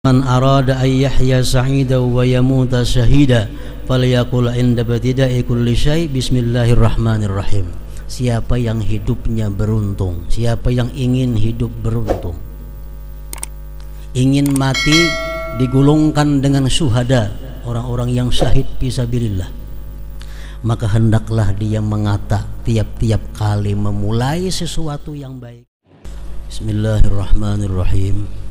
Man arada an yahya sa'idan wa yamuta syahida falyaqul inda batida'i kulli syai' bismillahirrahmanirrahim. Siapa yang hidupnya beruntung, siapa yang ingin hidup beruntung, ingin mati digulungkan dengan syuhada, orang-orang yang syahid fisabilillah, maka hendaklah dia mengata tiap-tiap kali memulai sesuatu yang baik. Bismillahirrahmanirrahim.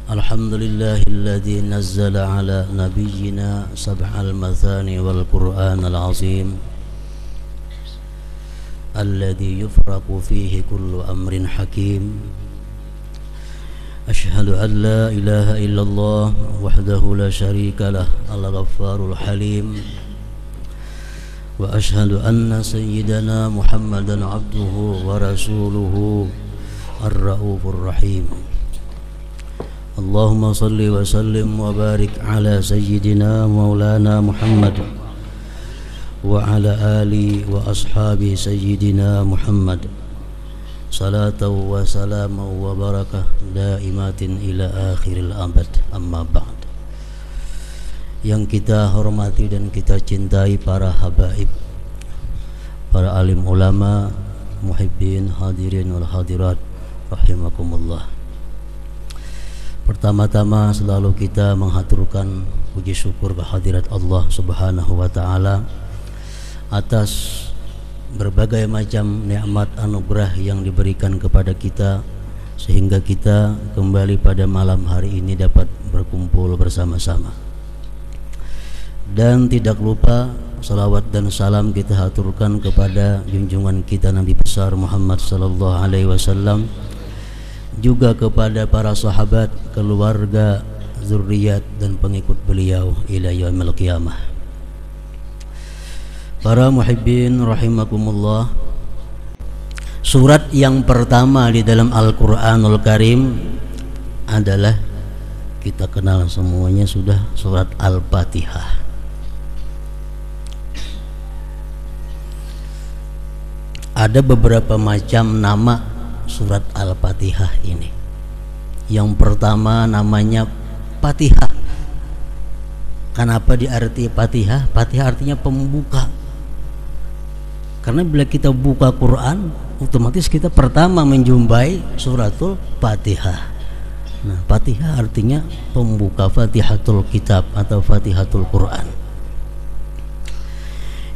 Alhamdulillahilladzi nazzala ala nabiyyina sab'al mathani wal qur'anal azim alladzi yufraqu fihi kullu amrin hakim. Ashhadu an la ilaha illallah wahdahu la syarika lah al-ghaffarul halim. Wa ashhadu anna sayyidana Muhammadan abduhu wa rasuluhu ar-raufur rahim. Allahumma salli wa sallim wa barik ala sayyidina maulana Muhammad wa ala ali wa ashabi sayyidina Muhammad salatan wa salaman wa barakah daimatin ila akhiril abad. Amma ba'd. Yang kita hormati dan kita cintai para habaib, para alim ulama, muhibbin, hadirin wal hadirat rahimakumullah. Pertama-tama selalu kita menghaturkan puji syukur kehadirat Allah Subhanahu wa taala atas berbagai macam nikmat anugerah yang diberikan kepada kita sehingga kita kembali pada malam hari ini dapat berkumpul bersama-sama. Dan tidak lupa salawat dan salam kita haturkan kepada junjungan kita Nabi besar Muhammad sallallahu alaihi wasallam, juga kepada para sahabat, keluarga, zuriat dan pengikut beliau ila yaumil qiyamah. Para muhibbin rahimakumullah, surat yang pertama di dalam Al-Qur'anul Karim adalah kita kenal semuanya sudah, surat Al-Fatihah. Ada beberapa macam nama surat Al-Fatihah ini. Yang pertama namanya Fatihah. Kenapa diarti Fatihah? Fatihah artinya pembuka. Karena bila kita buka Quran, otomatis kita pertama menjumpai suratul Fatihah. Nah, Fatihah artinya pembuka, Fatihatul Kitab atau Fatihatul Quran.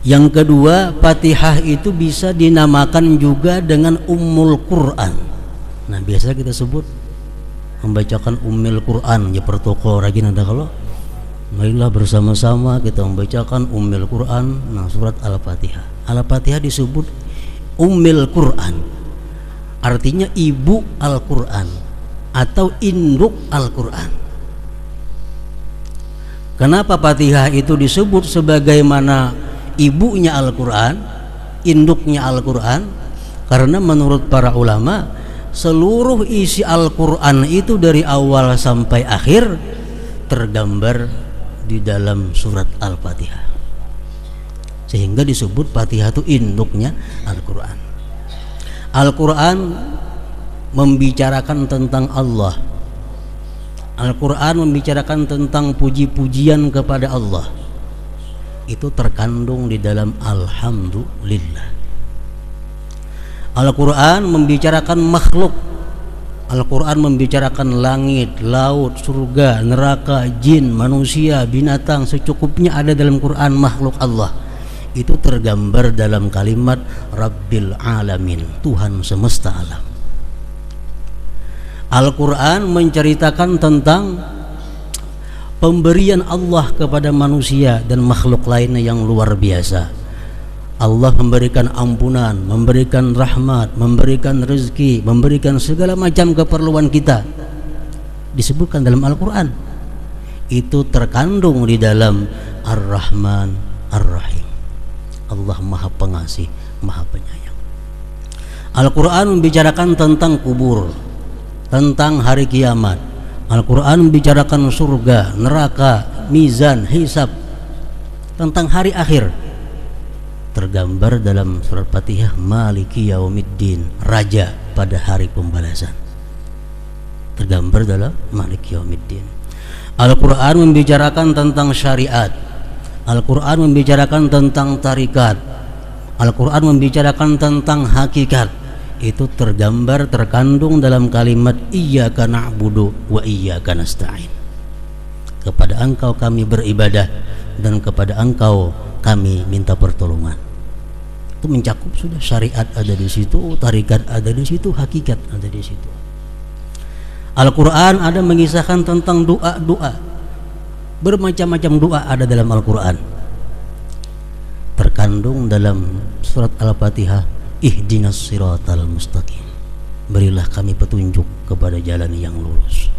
Yang kedua, Fatihah itu bisa dinamakan juga dengan Ummul Quran. Nah, biasa kita sebut membacakan Ummul Quran. Ya pertoko rajin ada kalau marilah bersama-sama kita membacakan Ummul Quran. Nah, surat Al-Fatihah. Al-Fatihah disebut Ummul Quran. Artinya ibu Al-Quran atau induk Al-Quran. Kenapa Fatihah itu disebut sebagaimana ibunya Al-Quran, induknya Al-Quran? Karena menurut para ulama, seluruh isi Al-Quran itu dari awal sampai akhir tergambar di dalam surat Al-Fatihah, sehingga disebut Fatihah itu induknya Al-Quran. Al-Quran membicarakan tentang Allah. Al-Quran membicarakan tentang puji-pujian kepada Allah. Itu terkandung di dalam alhamdulillah. Al-Quran membicarakan makhluk. Al-Quran membicarakan langit, laut, surga, neraka, jin, manusia, binatang, secukupnya ada dalam Quran makhluk Allah. Itu tergambar dalam kalimat Rabbil Alamin, Tuhan semesta alam. Al-Quran menceritakan tentang pemberian Allah kepada manusia dan makhluk lainnya yang luar biasa. Allah memberikan ampunan, memberikan rahmat, memberikan rezeki, memberikan segala macam keperluan kita. Disebutkan dalam Al-Quran. Itu terkandung di dalam Ar-Rahman Ar-Rahim. Allah Maha Pengasih, Maha Penyayang. Al-Quran membicarakan tentang kubur, tentang hari kiamat. Al-Quran membicarakan surga, neraka, mizan, hisab, tentang hari akhir. Tergambar dalam surat Fatihah Maliki Yaumiddin, Raja pada hari pembalasan. tergambar dalam Maliki Yaumiddin. Al-Quran membicarakan tentang syariat, Al-Quran membicarakan tentang tarikat, Al-Quran membicarakan tentang hakikat. Itu tergambar, terkandung dalam kalimat iyyaka na'budu wa iyyaka nasta'in. Kepada Engkau kami beribadah dan kepada Engkau kami minta pertolongan. Itu mencakup sudah, syariat ada di situ, tarikat ada di situ, hakikat ada di situ. Al-Quran ada mengisahkan tentang doa-doa, bermacam-macam doa ada dalam Al-Quran. Terkandung dalam surat Al-Fatihah, ihdinas siratal mustaqim, berilah kami petunjuk kepada jalan yang lurus.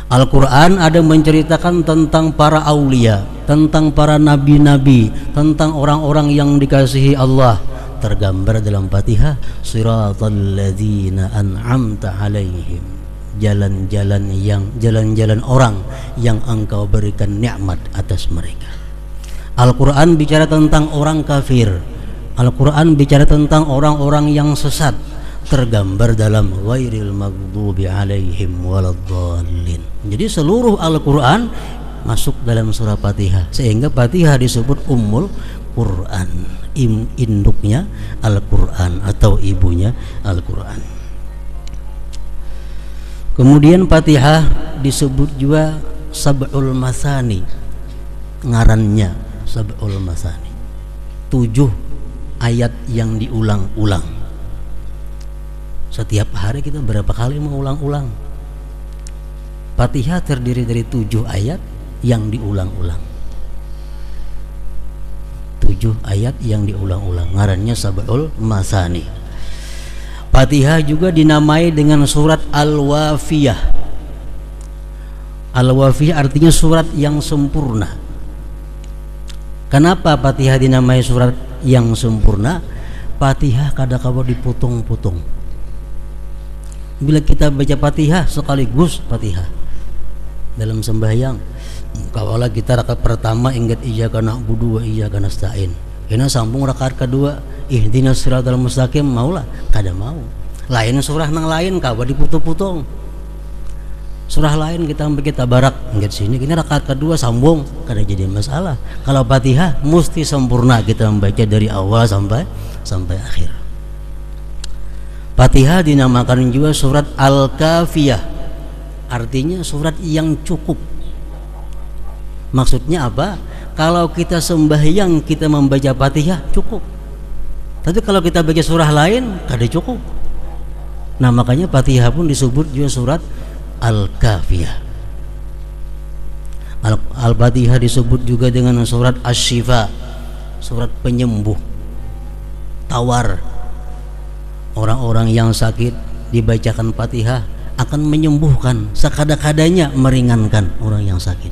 Al-Quran ada menceritakan tentang para aulia, tentang para nabi-nabi, tentang orang-orang yang dikasihi Allah. Tergambar dalam Fatihah, siratal ladzina an'amta alaihim, jalan-jalan orang yang Engkau berikan nikmat atas mereka. Al-Quran bicara tentang orang kafir, Al-Quran bicara tentang orang-orang yang sesat. Tergambar dalam ghairil maghdubi alaihim waladdallin. Jadi seluruh Al-Quran masuk dalam surah Fatihah, sehingga Fatihah disebut Ummul Quran, induknya Al-Quran atau ibunya Al-Quran. Kemudian Fatihah disebut juga Sab'ul Masani, ngarannya Sab'ul Masani, 7 ayat yang diulang-ulang. Setiap hari kita berapa kali mengulang-ulang? Fatihah terdiri dari 7 ayat yang diulang-ulang. 7 ayat yang diulang-ulang, ngarannya Sab'ul Masani. Fatihah juga dinamai dengan surat Al-Wafiyah. Al-Wafiyah artinya surat yang sempurna. Kenapa Fatihah dinamai surat yang sempurna? Fatihah kadang-kadang dipotong-potong. Bila kita baca Fatihah sekaligus Fatihah dalam sembahyang, kalau kita rakaat pertama ingat iyyaka na'budu wa iyyaka nasta'in, kena sambung rakaat kedua ihdinas siratal mustaqim, maulah kada mau. Lain surah nang lain kawa diputong-putong. Surah lain kita barak ingat sini, kini rakaat kedua sambung, kada jadi masalah. Kalau Fatihah mesti sempurna kita membaca dari awal sampai akhir. Fatihah dinamakan juga surat Al-Kafiyah, artinya surat yang cukup. Maksudnya apa? Kalau kita sembahyang kita membaca Fatihah cukup, tapi kalau kita baca surah lain kada cukup. Nah makanya Fatihah pun disebut juga surat Al-Kafiyah. Al-Fatihah disebut juga dengan surat Asy-Syifa, surat penyembuh, tawar. Orang-orang yang sakit dibacakan Fatihah akan menyembuhkan, sekada-kadanya meringankan orang yang sakit.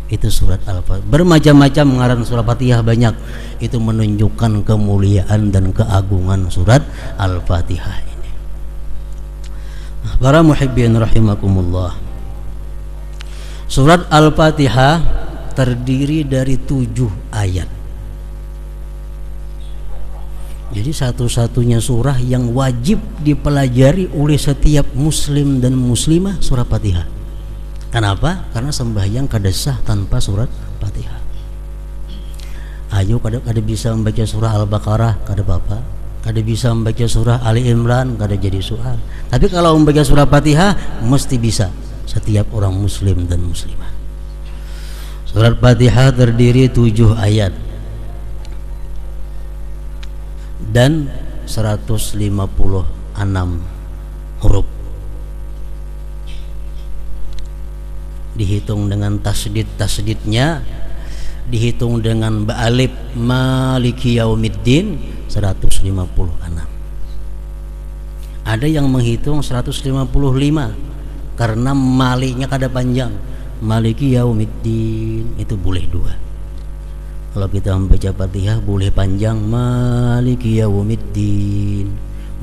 Itu surat Al-Fatihah. Bermacam-macam ngaran surah Fatihah banyak. Itu menunjukkan kemuliaan dan keagungan surat Al-Fatihah ini. Para muhibbin rahimakumullah, surat Al-Fatihah terdiri dari 7 ayat. Jadi satu-satunya surah yang wajib dipelajari oleh setiap muslim dan muslimah surah Fatihah. Kenapa? Karena sembahyang kada sah tanpa surat Fatihah. Ayo kada bisa membaca surah Al-Baqarah kada apa-apa, kada bisa membaca surah Ali Imran kada jadi soal. Tapi kalau membaca surah Fatihah mesti bisa setiap orang muslim dan muslimah. Surat Fatihah terdiri 7 ayat dan 156 huruf. Dihitung dengan tasdid-tasdidnya, dihitung dengan ba'alif maliki yaumiddin 156. Ada yang menghitung 155 karena maliknya kada panjang. Maliki yaumiddin itu boleh 2. Kalau kita membaca Fatihah boleh panjang Maliki Yaumiddin,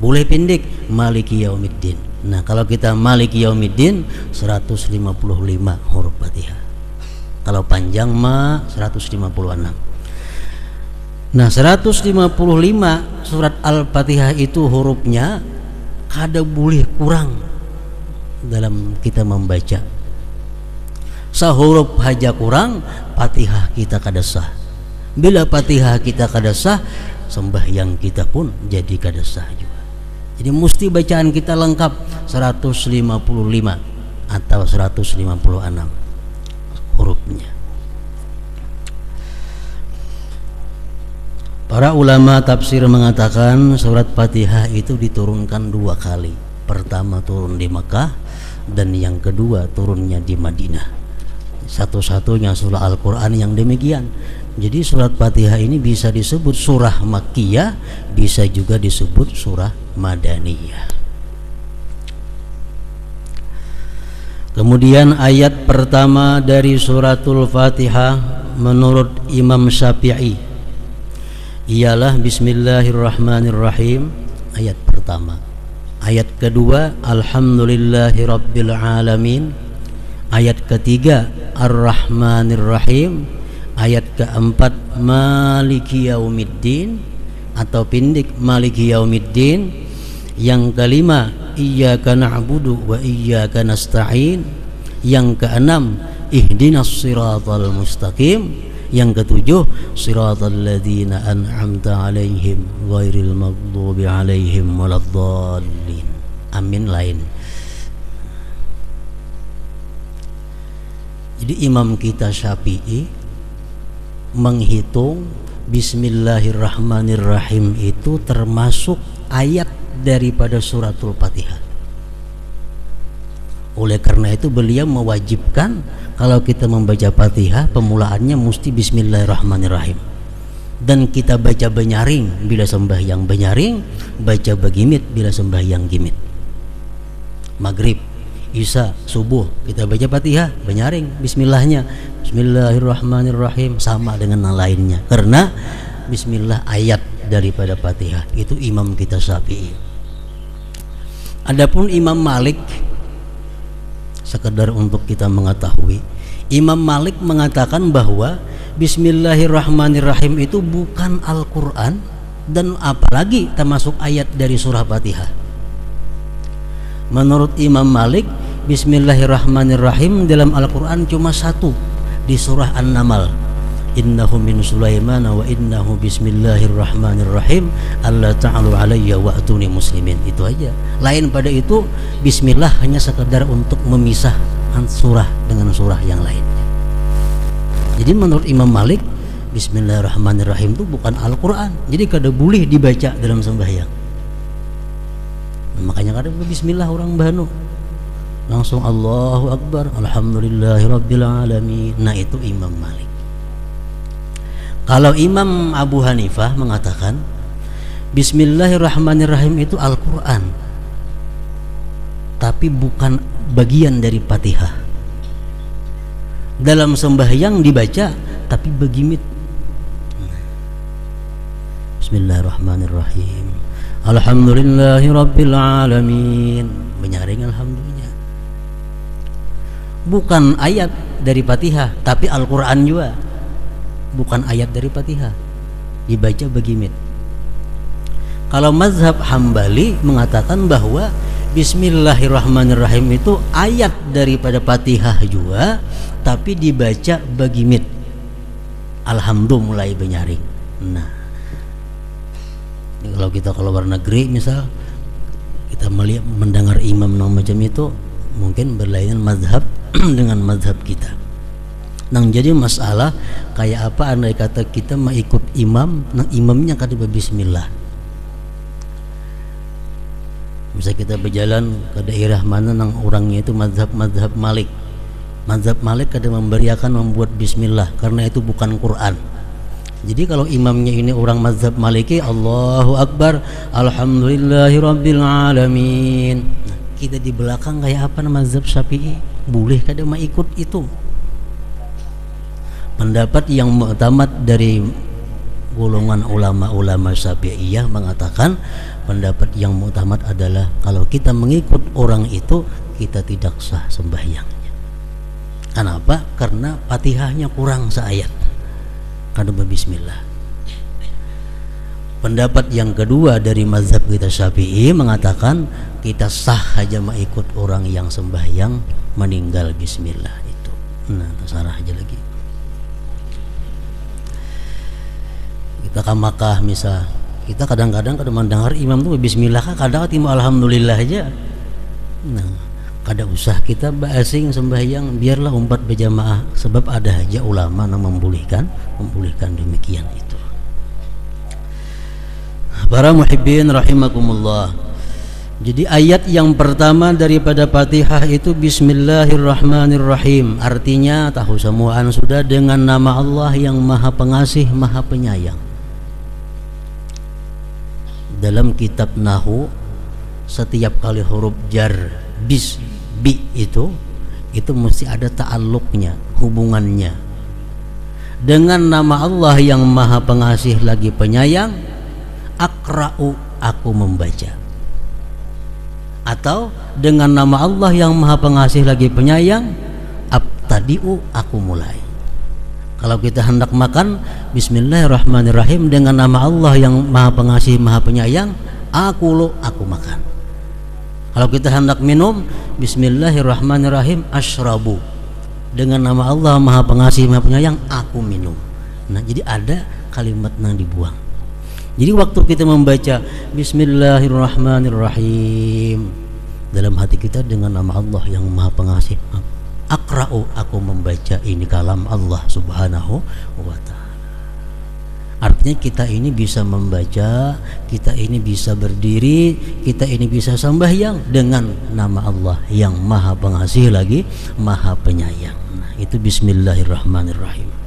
boleh pendek Maliki Yaumiddin. Nah kalau kita Maliki Yaumiddin 155 huruf Fatihah. Kalau panjang 156. Nah 155 surat Al-Fatihah itu hurufnya kada boleh kurang dalam kita membaca. Sahuruf haja kurang, Fatihah kita kada sah. Bila Fatihah kita kada sah, sembahyang kita pun jadi kada sah juga. Jadi mesti bacaan kita lengkap 155 atau 156 hurufnya. Para ulama tafsir mengatakan surat Fatihah itu diturunkan 2 kali. Pertama turun di Makkah dan yang kedua turunnya di Madinah. Satu-satunya surah Al-Quran yang demikian. Jadi surat Fatihah ini bisa disebut surah Makkiyah, bisa juga disebut surah Madaniyah. Kemudian ayat pertama dari suratul Fatihah menurut Imam Syafi'i ialah Bismillahirrahmanirrahim, ayat pertama. Ayat kedua Alhamdulillahirabbil alamin. Ayat ketiga Ar-Rahmanir-Rahim. Ayat keempat Maliki Yaumiddin atau pindik Maliki Yaumiddin. Yang kelima Iyyaka na'budu wa iyyaka nasta'in. Yang keenam Ihdinas siratal mustaqim. Yang ketujuh Siratal ladzina an'amta 'alaihim ghairil maghdubi 'alaihim waladdallin. Amin lain. Jadi imam kita Syafi'i menghitung Bismillahirrahmanirrahim itu termasuk ayat daripada suratul Fatihah. Oleh karena itu beliau mewajibkan kalau kita membaca Fatihah pemulaannya mesti Bismillahirrahmanirrahim. Dan kita baca benyaring bila sembahyang benyaring, baca begimit bila sembahyang gimit. Maghrib, Isya, subuh kita baca Fatihah benyaring bismillahnya, Bismillahirrahmanirrahim, sama dengan yang lainnya. Karena bismillah ayat daripada Fatihah. Itu imam kita Syafi'i. Adapun Imam Malik, sekedar untuk kita mengetahui, Imam Malik mengatakan bahwa Bismillahirrahmanirrahim itu bukan Al-Quran dan apalagi termasuk ayat dari surah Fatihah. Menurut Imam Malik, Bismillahirrahmanirrahim dalam Al-Quran cuma satu, di surah An-Naml. Innahu min Sulaiman wa innahu bismillahirrahmanirrahim alla ta'alu alayya wa atuni muslimin. Itu aja. Lain pada itu bismillah hanya sekedar untuk memisah surah dengan surah yang lainnya. Jadi menurut Imam Malik, Bismillahirrahmanirrahim itu bukan Al-Quran. Jadi kada boleh dibaca dalam sembahyang. Makanya kada bismillah orang Banu, langsung Allahu Akbar, Alhamdulillahirabbil alamin. Nah itu Imam Malik. Kalau Imam Abu Hanifah mengatakan Bismillahirrahmanirrahim itu Al-Quran, tapi bukan bagian dari Fatihah. Dalam sembahyang dibaca tapi begimit. Bismillahirrahmanirrahim, Alhamdulillahirabbil alamin, menyaring alhamdulillah. Bukan ayat dari Fatihah, tapi Al-Quran juga bukan ayat dari Fatihah, dibaca begimit. Kalau mazhab Hambali mengatakan bahwa Bismillahirrahmanirrahim itu ayat daripada Fatihah juga, tapi dibaca begimit. Alhamdulillah mulai benyaring. Nah, kalau kita keluar negeri misal, kita melihat mendengar imam macam itu, mungkin berlainan mazhab dengan mazhab kita. Nah, jadi masalah kayak apa andai kata kita mau ikut imam, nah imamnya kata bismillah. Bisa kita berjalan ke daerah mana nang orangnya itu mazhab Malik. Mazhab Malik kada memberiakan membuat bismillah karena itu bukan Quran. Jadi kalau imamnya ini orang mazhab Maliki, Allahu Akbar, Alhamdulillahirabbil alamin. Nah, kita di belakang kayak apa mazhab Syafi'i? Boleh kada mau ikut itu? Pendapat yang mu'tamad dari golongan ulama-ulama Syafi'iyah mengatakan pendapat yang mu'tamad adalah kalau kita mengikut orang itu kita tidak sah sembahyangnya. Kenapa? Karena Fatihahnya kurang seayat. Kada bismillah. Pendapat yang kedua dari mazhab kita Syafi'i mengatakan kita sah aja mengikut orang yang sembahyang meninggal bismillah itu. Nah, terserah aja lagi. Kita ke Makkah misal, kita kadang-kadang mendengar imam tuh bismillah, kadang timba alhamdulillah aja. Nah, kada usah kita basing sembahyang, biarlah umat berjamaah, sebab ada aja ulama yang membolehkan demikian itu. Para muhibbin rahimakumullah. Jadi ayat yang pertama daripada Fatihah itu Bismillahirrahmanirrahim. Artinya tahu semuaan sudah, dengan nama Allah yang Maha Pengasih, Maha Penyayang. Dalam kitab Nahwu, setiap kali huruf jar bi itu mesti ada ta'alluqnya, hubungannya dengan nama Allah yang Maha Pengasih lagi Penyayang. Akra'u, aku membaca. Atau dengan nama Allah yang Maha Pengasih lagi Penyayang, abtadi'u, aku mulai. Kalau kita hendak makan, Bismillahirrahmanirrahim, dengan nama Allah yang Maha Pengasih Maha Penyayang, aku makan. Kalau kita hendak minum, Bismillahirrahmanirrahim, asyrabu, dengan nama Allah Maha Pengasih Maha Penyayang, aku minum. Nah, jadi ada kalimat yang dibuang. Jadi waktu kita membaca Bismillahirrahmanirrahim, dalam hati kita dengan nama Allah yang Maha Pengasih, akra'u, aku membaca ini kalam Allah Subhanahu wa ta'ala. Artinya kita ini bisa membaca, kita ini bisa berdiri, kita ini bisa sembahyang dengan nama Allah yang Maha Pengasih lagi Maha Penyayang. Nah, itu Bismillahirrahmanirrahim.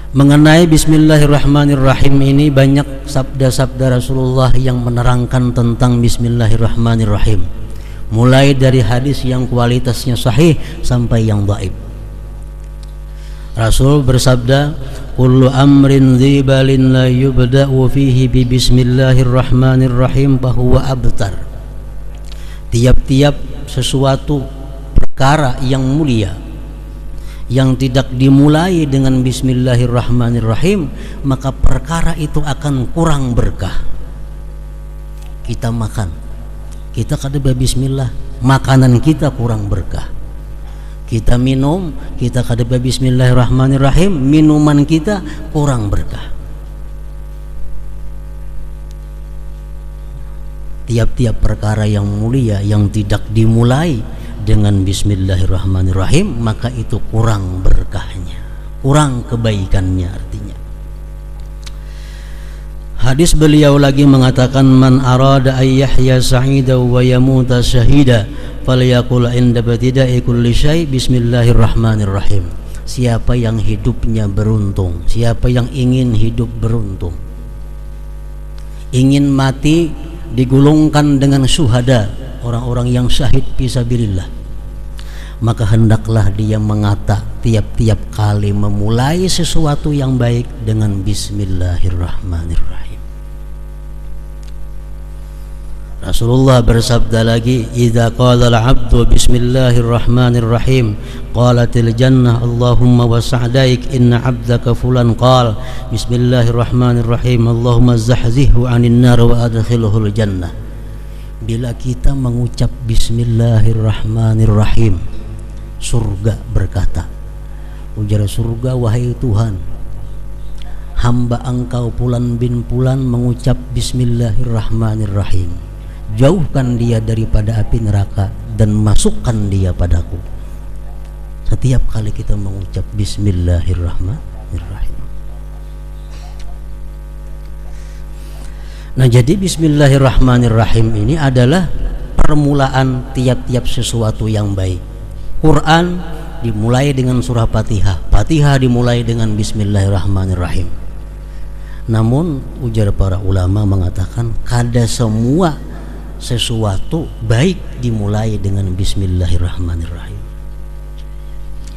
Mengenai Bismillahirrahmanirrahim ini banyak sabda-sabda Rasulullah yang menerangkan tentang Bismillahirrahmanirrahim, mulai dari hadis yang kualitasnya sahih sampai yang dhaif. Rasul bersabda, kullu amrin dzibalin la yubda'u fihi bi Bismillahirrahmanirrahim fahuwa abtar. Tiap-tiap sesuatu perkara yang mulia yang tidak dimulai dengan Bismillahirrahmanirrahim, maka perkara itu akan kurang berkah. Kita makan, kita kada bismillah, makanan kita kurang berkah. Kita minum, kita kada Bismillahirrahmanirrahim, minuman kita kurang berkah. Tiap-tiap perkara yang mulia yang tidak dimulai dengan Bismillahirrahmanirrahim, maka itu kurang berkahnya, kurang kebaikannya artinya. Hadis beliau lagi mengatakan, man arada ay yahya sa'ida wa yamuta syahida falyaqul inda batida'i kulli syai Bismillahirrahmanirrahim. Siapa yang hidupnya beruntung, siapa yang ingin hidup beruntung, ingin mati digulungkan dengan syuhada, orang-orang yang syahid fisabilillah, maka hendaklah dia mengata tiap-tiap kali memulai sesuatu yang baik dengan Bismillahirrahmanirrahim. Rasulullah bersabda lagi, idza qala al-'abdu Bismillahirrahmanirrahim qalatil jannah Allahumma wasa'daik inna 'abdaka fulan qala Bismillahirrahmanirrahim Allahumma zahzihhu 'anil nar wa adkhilhul jannah. Bila kita mengucap Bismillahirrahmanirrahim, surga berkata, ujar surga, wahai Tuhan, hamba engkau Fulan bin Fulan mengucap Bismillahirrahmanirrahim, jauhkan dia daripada api neraka dan masukkan dia padaku. Setiap kali kita mengucap Bismillahirrahmanirrahim. Nah, jadi Bismillahirrahmanirrahim ini adalah permulaan tiap-tiap sesuatu yang baik. Quran dimulai dengan surah Fatihah, Fatihah dimulai dengan Bismillahirrahmanirrahim. Namun ujar para ulama mengatakan, kada semua sesuatu baik dimulai dengan Bismillahirrahmanirrahim.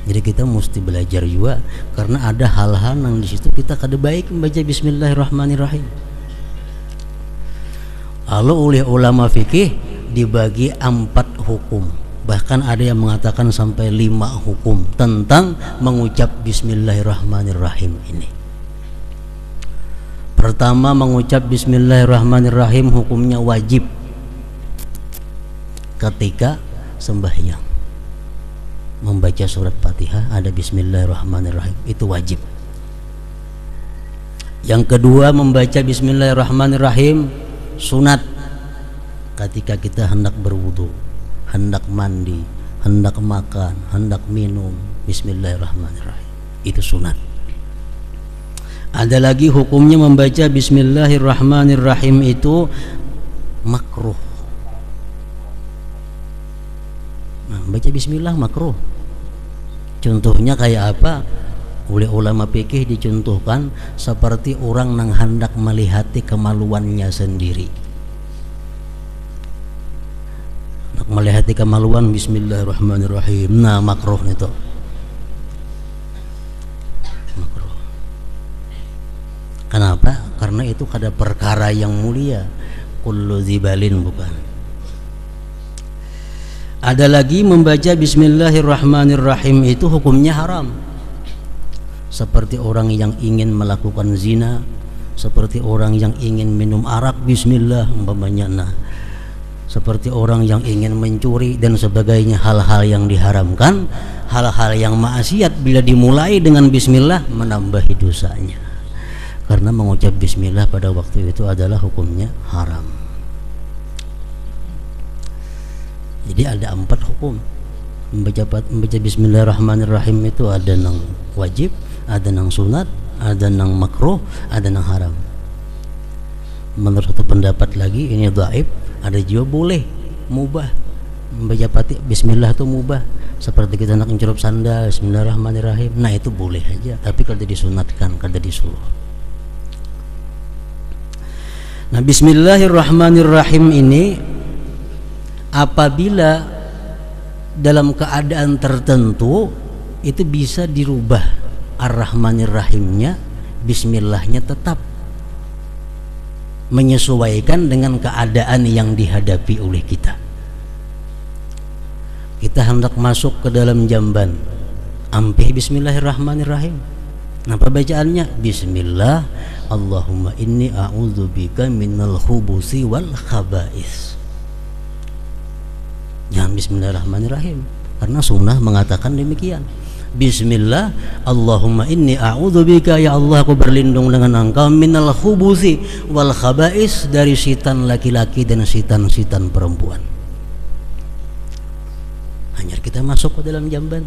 Jadi kita mesti belajar juga, karena ada hal-hal yang di situ kita kada baik membaca Bismillahirrahmanirrahim. Lalu oleh ulama fikih dibagi 4 hukum, bahkan ada yang mengatakan sampai 5 hukum tentang mengucap Bismillahirrahmanirrahim ini. Pertama, mengucap bismillahirrahmanirrahim hukumnya wajib ketika sembahyang. Membaca surat Fatihah ada bismillahirrahmanirrahim, itu wajib. Yang kedua, membaca bismillahirrahmanirrahim sunat ketika kita hendak berwudu, hendak mandi, hendak makan, hendak minum, bismillahirrahmanirrahim, itu sunat. Ada lagi hukumnya membaca bismillahirrahmanirrahim itu makruh. Nah, baca bismillah makruh. Contohnya kayak apa? Oleh ulama fikih dicontohkan seperti orang yang hendak melihati kemaluannya sendiri. Hendak melihati kemaluan, bismillahirrahmanirrahim. Nah, makruh itu. Makruh. Kenapa? Karena itu ada perkara yang mulia. Kullu zibalin, bukan. Ada lagi membaca bismillahirrahmanirrahim itu hukumnya haram. Seperti orang yang ingin melakukan zina, seperti orang yang ingin minum arak, bismillah umpamanya. Nah, seperti orang yang ingin mencuri dan sebagainya, hal-hal yang diharamkan, hal-hal yang maksiat bila dimulai dengan bismillah menambahi dosanya. Karena mengucap bismillah pada waktu itu adalah hukumnya haram. Jadi ada 4 hukum. Membaca bismillahirrahmanirrahim itu ada yang wajib, ada yang sunat, ada yang makruh, ada yang haram. Menurut satu pendapat lagi ini dhaif, ada juga boleh, mubah. Membaca bismillah itu mubah. Seperti kita nak mencelup sandal, bismillahirrahmanirrahim. Nah, itu boleh aja, tapi kalau disunatkan, kalau disuruh. Nah, bismillahirrahmanirrahim ini apabila dalam keadaan tertentu itu bisa dirubah ar-rahmanirrahimnya, bismillahnya tetap menyesuaikan dengan keadaan yang dihadapi oleh kita. Kita hendak masuk ke dalam jamban, ampih bismillahirrahmanirrahim. Apa bacaannya? Bismillah, Allahumma inni a'udzubika minal khubusi wal khaba'is. Jangan bismillahirrahmanirrahim, karena sunnah mengatakan demikian. Bismillah, Allahumma inni a'udzubika, ya Allah aku berlindung dengan engkau, minal khubusi wal khaba'is, dari setan laki-laki dan setan-setan perempuan. Hanya kita masuk ke dalam jamban,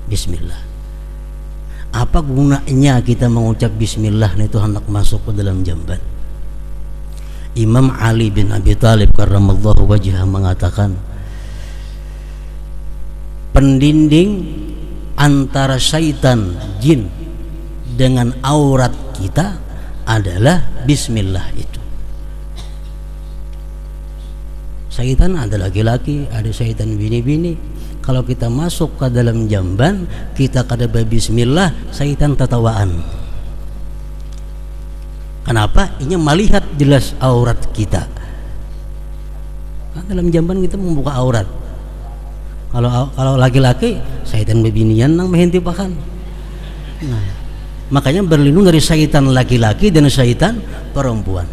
bismillah. Apa gunanya kita mengucap bismillah itu hendak masuk ke dalam jamban? Imam Ali bin Abi Thalib karramallahu wajhah mengatakan, pendinding antara syaitan jin dengan aurat kita adalah bismillah itu. Syaitan ada laki-laki, ada syaitan bini-bini. Kalau kita masuk ke dalam jamban, kita kada bismillah, syaitan tertawaan. Kenapa? Ini melihat jelas aurat kita. Nah, dalam jamban kita membuka aurat. Kalau laki-laki, syaitan bebinian nang mehentipakan. Nah, makanya berlindung dari syaitan laki-laki dan syaitan perempuan.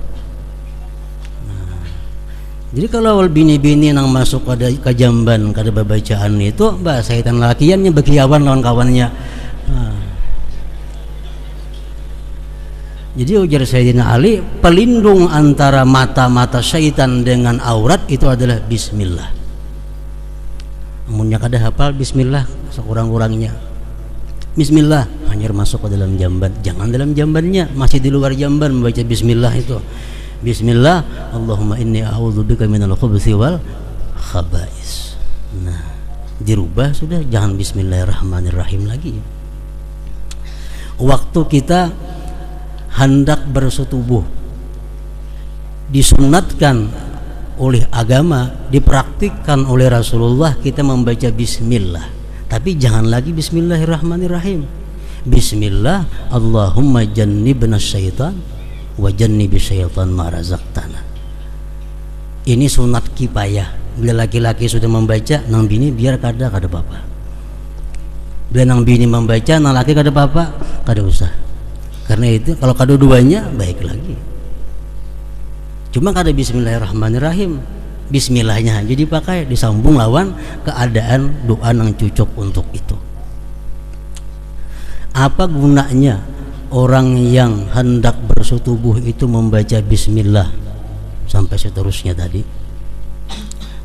Nah, jadi kalau bini-bini nang masuk ke jamban kada bacaan itu, syaitan lakiannya berkiawan lawan kawannya. Nah, jadi ujar Sayyidina Ali, pelindung antara mata-mata syaitan dengan aurat itu adalah bismillah. Amunnya kada hafal bismillah sekurang-kurangnya, bismillah hanya masuk ke dalam jamban. Jangan dalam jambannya, masih di luar jamban membaca bismillah itu. Bismillah, Allahumma inni a'udzubika minal khubuthi wal khaba'is. Nah, dirubah sudah, jangan bismillahirrahmanirrahim lagi. Waktu kita hendak bersetubuh, disunatkan oleh agama, dipraktikkan oleh Rasulullah, kita membaca bismillah, tapi jangan lagi bismillahirrahmanirrahim. Bismillah, Allahumma jannibna syaitan wa jannibi syaitan ma razaqtana. Ini sunat kifayah. Bila laki-laki sudah membaca, nang bini biar kada apa-apa. Bila nang bini membaca, nang laki kada apa-apa, kada usah. Karena itu kalau kedua-duanya baik lagi. Cuma kada bismillahirrahmanirrahim, bismillahnya aja dipakai, disambung lawan keadaan doa yang cocok untuk itu. Apa gunanya orang yang hendak bersetubuh itu membaca bismillah sampai seterusnya tadi?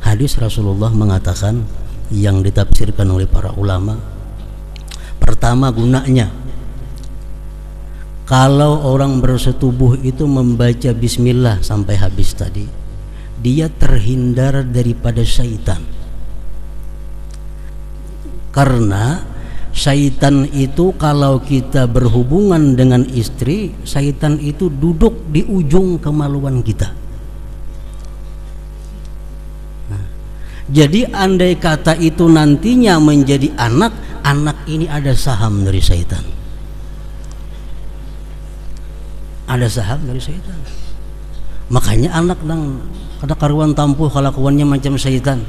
Hadis Rasulullah mengatakan yang ditafsirkan oleh para ulama, pertama gunanya, kalau orang bersetubuh itu membaca bismillah sampai habis tadi, dia terhindar daripada syaitan. Karena syaitan itu kalau kita berhubungan dengan istri, syaitan itu duduk di ujung kemaluan kita. Nah, jadi andai kata itu nantinya menjadi anak, anak ini ada saham dari syaitan. Ada saham dari syaitan. Makanya anak nang ada karuan tampuh kelakuannya macam syaitan.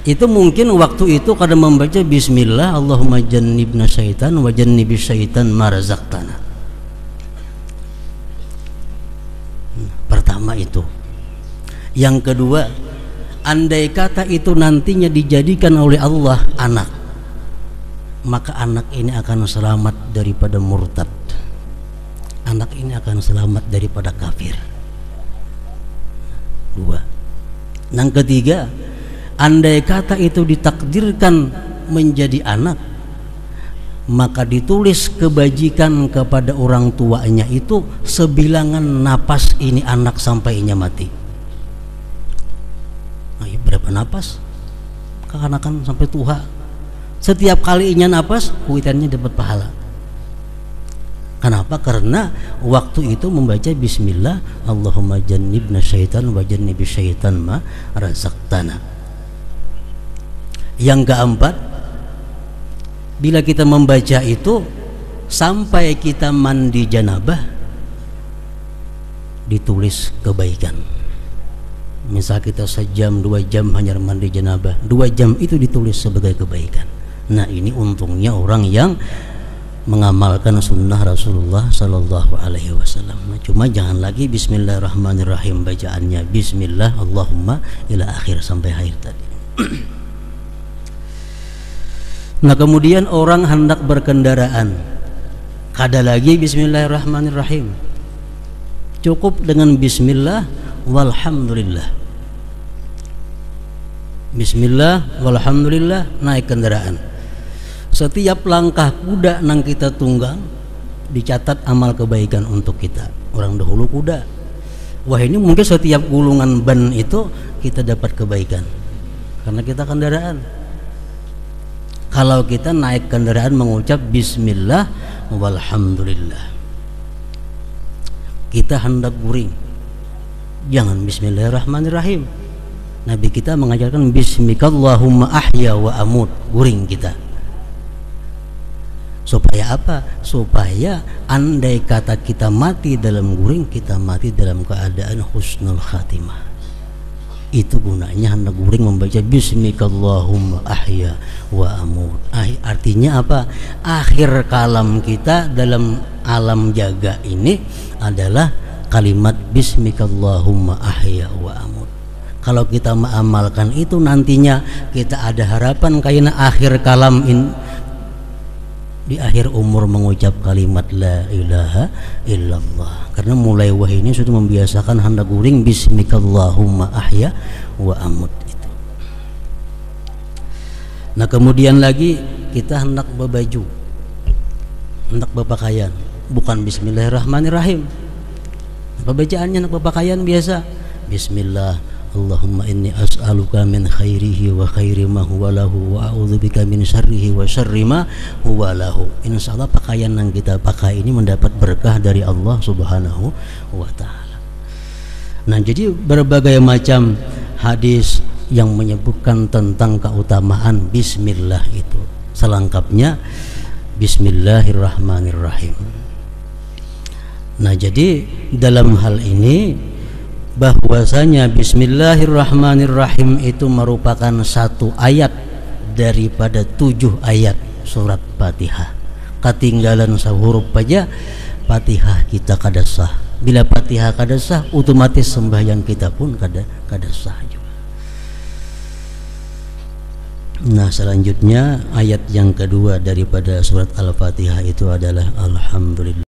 Itu mungkin waktu itu kada membaca bismillah, Allahumma jannibna syaitan wa jannibis syaitan ma razaqtana. Pertama itu. Yang kedua, andai kata itu nantinya dijadikan oleh Allah anak, maka anak ini akan selamat daripada murtad. Anak ini akan selamat daripada kafir. Dua. Yang ketiga, andai kata itu ditakdirkan menjadi anak, maka ditulis kebajikan kepada orang tuanya itu sebilangan napas ini anak sampainya mati. Nah, berapa napas? Kekanakan sampai tua. Setiap kali inya napas, kuitannya dapat pahala. Kenapa? Karena waktu itu membaca bismillah, Allahumma jannibna syaitan wa jannibis syaitan ma razaqtana. Yang keempat, bila kita membaca itu sampai kita mandi janabah, ditulis kebaikan. Misal kita sejam, 2 jam hanya mandi janabah, 2 jam itu ditulis sebagai kebaikan. Nah, ini untungnya orang yang mengamalkan sunnah Rasulullah Sallallahu Alaihi Wasallam. Cuma jangan lagi Bismillahirrahmanirrahim bacaannya, Bismillah Allahumma ila akhir sampai akhir tadi. Nah, kemudian orang hendak berkendaraan, kada lagi Bismillahirrahmanirrahim, cukup dengan Bismillah walhamdulillah. Bismillah walhamdulillah, naik kendaraan. Setiap langkah kuda nang kita tunggang dicatat amal kebaikan untuk kita. Orang dahulu kuda, wah ini mungkin setiap gulungan ban itu kita dapat kebaikan karena kita kendaraan. Kalau kita naik kendaraan mengucap Bismillah walhamdulillah, kita hendak guring, jangan Bismillahirrahmanirrahim. Nabi kita mengajarkan Bismikallahumma ahya wa amut, guring kita. Supaya apa? Supaya andai kata kita mati dalam guring, kita mati dalam keadaan husnul khatimah. Itu gunanya hendak guring membaca Bismikallahumma ahya wa amut. Artinya apa? Akhir kalam kita dalam alam jaga ini adalah kalimat Bismikallahumma ahya wa amut. Kalau kita mengamalkan itu, nantinya kita ada harapan kayaknya akhir kalam di akhir umur mengucap kalimat la ilaha illallah. Karena mulai wahyu ini sudah membiasakan hendak guring Bismikallahumma ahya wa amut itu. Nah, kemudian lagi kita hendak berbaju, hendak berpakaian, bukan Bismillahirrahmanirrahim. Apa bacaannya hendak berpakaian biasa? Bismillah Allahumma inni as'aluka min khairihi wa khairi ma huwa lahu wa a'udzubika min syarrihi wa syarri ma huwa lahu. Insyaallah pakaian yang kita pakai ini mendapat berkah dari Allah Subhanahu wa taala. Nah, jadi berbagai macam hadis yang menyebutkan tentang keutamaan bismillah itu. Selengkapnya Bismillahirrahmanirrahim. Nah, jadi dalam hal ini bahwasanya Bismillahirrahmanirrahim itu merupakan satu ayat daripada 7 ayat surat Fatihah. Ketinggalan sehuruf saja Fatihah kita kada sah. Bila Fatihah kada sah, otomatis sembahyang kita pun kada sah juga. Nah, selanjutnya ayat yang kedua daripada surat Al-Fatihah itu adalah alhamdulillah.